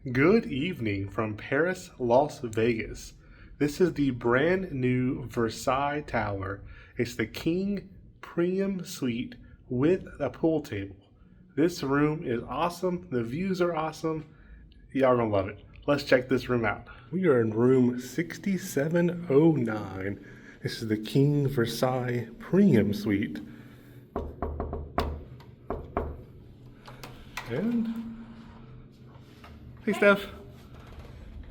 Good evening from Paris, Las Vegas. This is the brand new Versailles Tower. It's the King Premium Suite with a pool table. This room is awesome. The views are awesome. Y'all gonna love it. Let's check this room out. We are in room 6709. This is the King Versailles Premium Suite. And hey, Steph.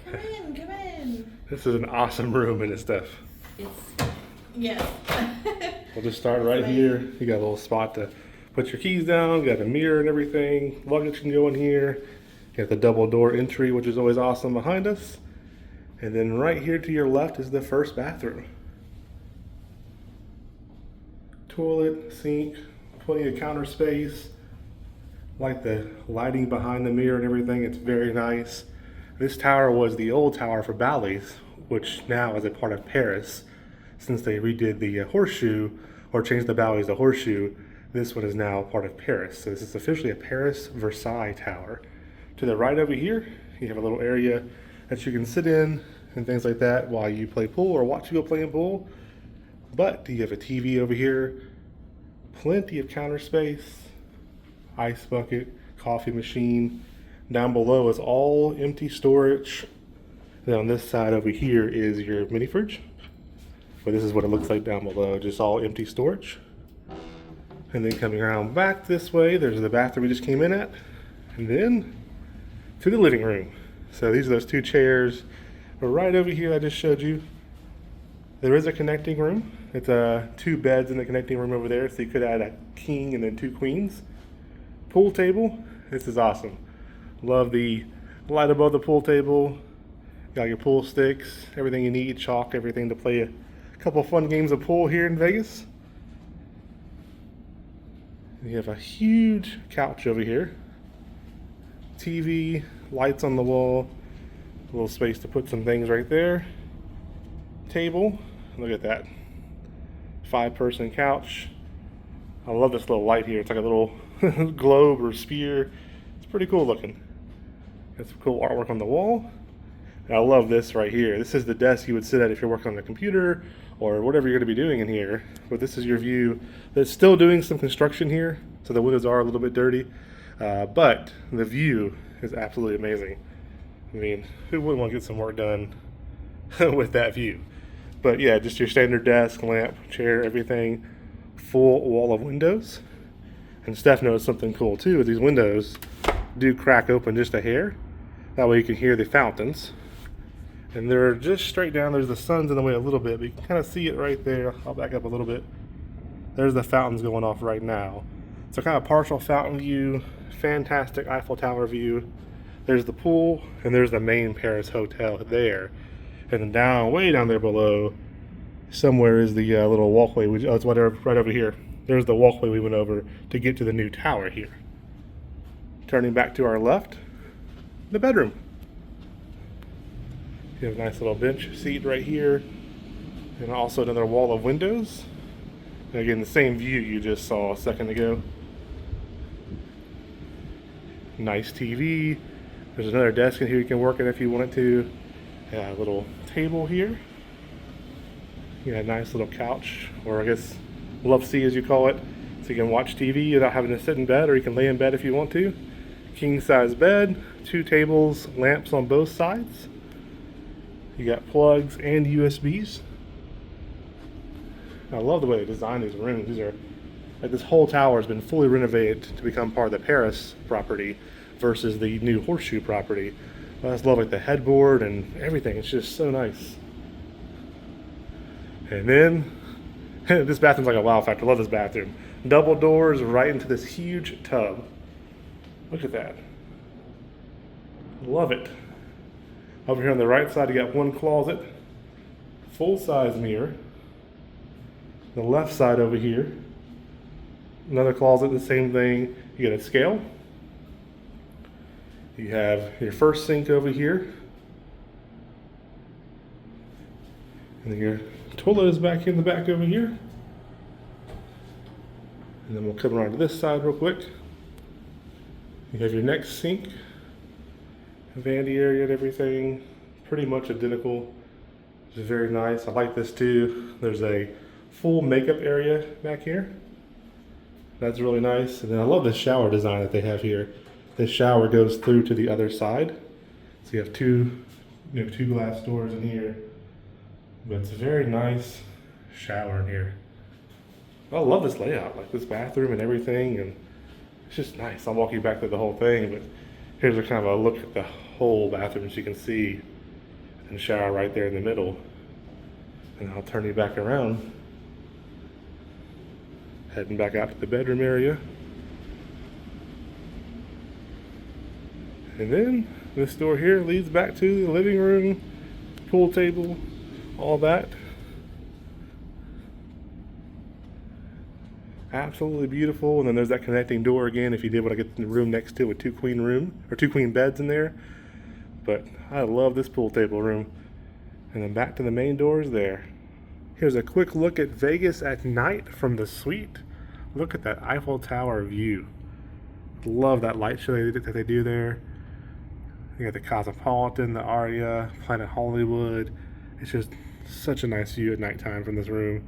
Come in, come in. This is an awesome room, isn't it, Steph? Yes. We'll just start right here. You got a little spot to put your keys down, got a mirror and everything. Luggage can go in here. You got the double door entry, which is always awesome behind us. And then right here to your left is the first bathroom. Toilet, sink, plenty of counter space. Like the lighting behind the mirror and everything, it's very nice. This tower was the old tower for Bally's, which now is a part of Paris. Since they redid the horseshoe, or changed the Bally's to horseshoe, this one is now part of Paris. So this is officially a Paris Versailles Tower. To the right over here, you have a little area that you can sit in and things like that while you play pool or watch people playing pool. But you have a TV over here, plenty of counter space, ice bucket, coffee machine. Down below is all empty storage. Then on this side over here is your mini fridge. But this is what it looks like down below, just all empty storage. And then coming around back this way, there's the bathroom we just came in at. And then to the living room. So these are those two chairs right over here I just showed you. There is a connecting room. It's two beds in the connecting room over there, so you could add a king and then two queens. Pool table, this is awesome. Love the light above the pool table. Got your pool sticks, everything you need, chalk, everything to play a couple fun games of pool here in Vegas. You have a huge couch over here. TV, lights on the wall, a little space to put some things right there. Table, look at that. 5-person couch. I love this little light here. It's like a little globe or sphere. It's pretty cool looking. Got some cool artwork on the wall. And I love this right here. This is the desk you would sit at if you're working on the computer or whatever you're going to be doing in here. But this is your view. They're still doing some construction here, so the windows are a little bit dirty. But the view is absolutely amazing. I mean, who wouldn't want to get some work done with that view? But yeah, just your standard desk, lamp, chair, everything. Full wall of windows. And Steph knows something cool too. These windows do crack open just a hair. That way you can hear the fountains. And they're just straight down. There's the sun's in the way a little bit, but you can kind of see it right there. I'll back up a little bit. There's the fountains going off right now. So kind of partial fountain view, fantastic Eiffel Tower view. There's the pool, and there's the main Paris hotel there. And then down, way down there below, somewhere is the little walkway. It's right over here. There's the walkway we went over to get to the new tower here. Turning back to our left, the bedroom. You have a nice little bench seat right here, and also another wall of windows. And again, the same view you just saw a second ago. Nice TV. There's another desk in here you can work at if you wanted to. A little table here. You got a nice little couch, or I guess love seat as you call it, so you can watch TV without having to sit in bed, or you can lay in bed if you want to. King size bed, 2 tables, lamps on both sides. You got plugs and USBs. I love the way they designed these rooms. These are like, this whole tower has been fully renovated to become part of the Paris property versus the new horseshoe property. I just love like the headboard and everything. It's just so nice. And then this bathroom's like a wow factor. I love this bathroom. Double doors right into this huge tub. Look at that. Love it. Over here on the right side, you got one closet, full-size mirror. The left side over here, another closet, the same thing. You got a scale. You have your first sink over here. And then your toilet is back in the back over here. And then we'll come around to this side real quick. You have your next sink. vanity area and everything. Pretty much identical, which is very nice. I like this too. There's a full makeup area back here. That's really nice. And then I love the shower design that they have here. This shower goes through to the other side. So you have two glass doors in here. But it's a very nice shower in here. I love this layout, like this bathroom and everything, and it's just nice. I'll walk you back through the whole thing, but here's a kind of a look at the whole bathroom, so you can see the shower right there in the middle. And I'll turn you back around. Heading back out to the bedroom area. And then this door here leads back to the living room, pool table, all that. Absolutely beautiful. And then there's that connecting door again if you did want to get the room next to it with two queen beds in there. But I love this pool table room. And then back to the main doors there. Here's a quick look at Vegas at night from the suite. Look at that Eiffel Tower view. Love that light show that they do there. You got the Cosmopolitan, the Aria, Planet Hollywood. It's just such a nice view at nighttime from this room.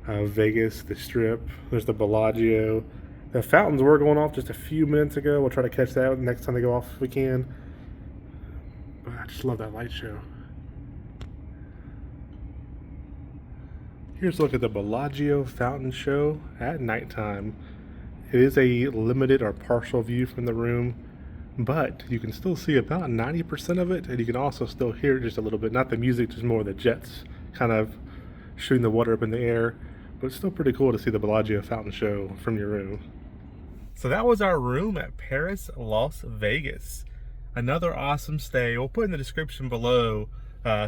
Vegas, the Strip. There's the Bellagio. The fountains were going off just a few minutes ago. We'll try to catch that next time they go off if we can. But I just love that light show. Here's a look at the Bellagio fountain show at nighttime. It is a limited or partial view from the room, but you can still see about 90% of it, and you can also still hear it just a little bit. Not the music, just more the jets kind of shooting the water up in the air, but it's still pretty cool to see the Bellagio fountain show from your room. So that was our room at Paris, Las Vegas. Another awesome stay. We'll put in the description below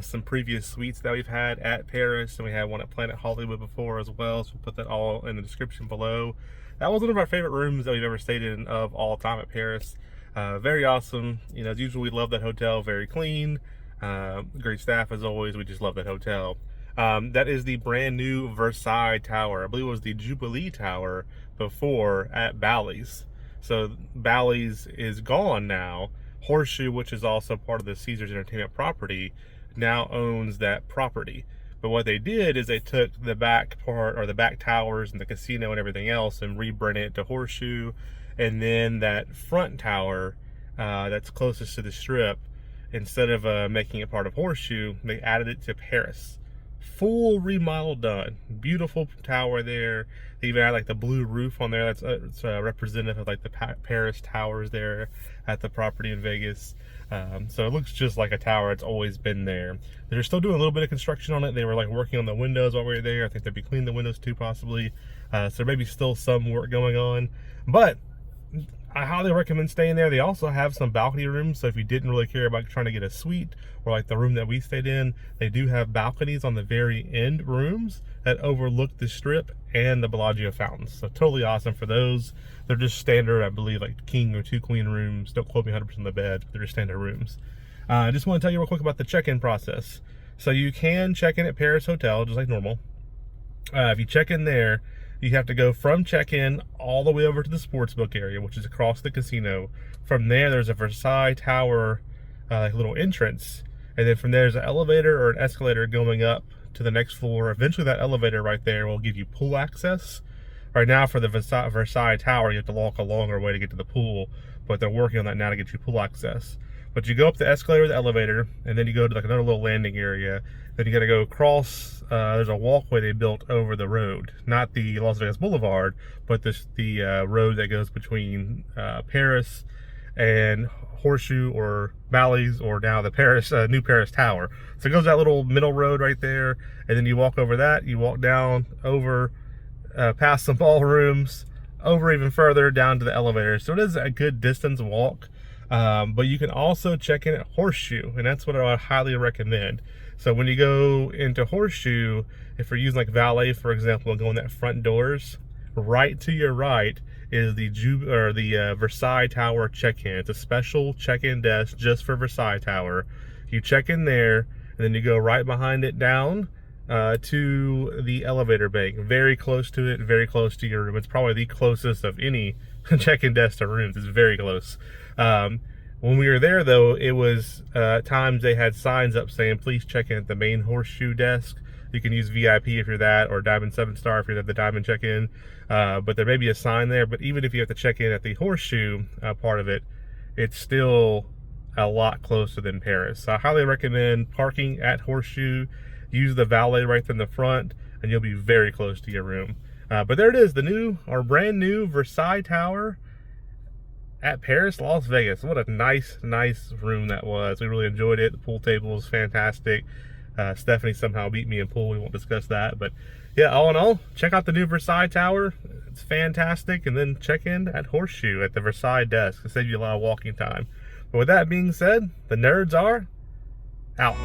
some previous suites that we've had at Paris, and we had one at Planet Hollywood before as well, so we'll put that all in the description below. That was one of our favorite rooms that we've ever stayed in of all time at Paris. Very awesome. You know, as usual, we love that hotel. Very clean, great staff as always. We just love that hotel. That is the brand new Versailles Tower. I believe it was the Jubilee Tower before at Bally's. So Bally's is gone now. Horseshoe, which is also part of the Caesars Entertainment property, now owns that property. But what they did is they took the back part, or the back towers and the casino and everything else, and rebranded it to Horseshoe. And then that front tower that's closest to the Strip, instead of making it part of Horseshoe, they added it to Paris. Full remodel done. Beautiful tower there. They even had like the blue roof on there. That's representative of like the Paris towers there at the property in Vegas. So it looks just like a tower. It's always been there. They're still doing a little bit of construction on it. They were like working on the windows while we were there. I think they'd be cleaning the windows too, possibly. So there may be still some work going on, but I highly recommend staying there. They also have some balcony rooms, so if you didn't really care about trying to get a suite, or like the room that we stayed in, they do have balconies on the very end rooms that overlook the Strip and the Bellagio fountains. So totally awesome for those. They're just standard, I believe, like king or two queen rooms. Don't quote me 100% on the bed, but they're just standard rooms. I just want to tell you real quick about the check-in process. So you can check in at Paris Hotel, just like normal. If you check in there, you have to go from check-in all the way over to the sportsbook area, which is across the casino. From there, there's a Versailles Tower like little entrance, and then from there, there's an elevator or an escalator going up to the next floor. Eventually, that elevator right there will give you pool access. Right now, for the Versailles Tower, you have to walk a longer way to get to the pool, but they're working on that now to get you pool access. But you go up the escalator or the elevator, and then you go to like another little landing area. Then you got to go across. There's a walkway they built over the road, not the Las Vegas Boulevard, but the road that goes between Paris and Horseshoe or Bally's, or now the Paris new Paris Tower. So it goes that little middle road right there, and then you walk over that. You walk down over past some ballrooms, over even further down to the elevator. So it is a good distance walk. But you can also check in at Horseshoe, and that's what I would highly recommend. So when you go into Horseshoe, if you're using like valet, for example, and go in that front doors, right to your right is the Versailles Tower check-in. It's a special check-in desk just for Versailles Tower. You check in there, and then you go right behind it down to the elevator bank. Very close to it, very close to your room. It's probably the closest of any check-in desk to rooms. It's very close. When we were there, though, it was times they had signs up saying, please check in at the main horseshoe desk. You can use VIP if you're that, or Diamond 7-star if you're at the Diamond check-in. But there may be a sign there. But even if you have to check in at the horseshoe part of it, it's still a lot closer than Paris. So I highly recommend parking at horseshoe. Use the valet right in the front, and you'll be very close to your room. But there it is, our brand new Versailles Tower at Paris, Las Vegas. What a nice room that was. We really enjoyed it. The pool table was fantastic. Stephanie somehow beat me in pool. We won't discuss that. But yeah, all in all, check out the new Versailles Tower. It's fantastic. And then check in at Horseshoe at the Versailles desk. It'll save you a lot of walking time. But with that being said, the nerds are out.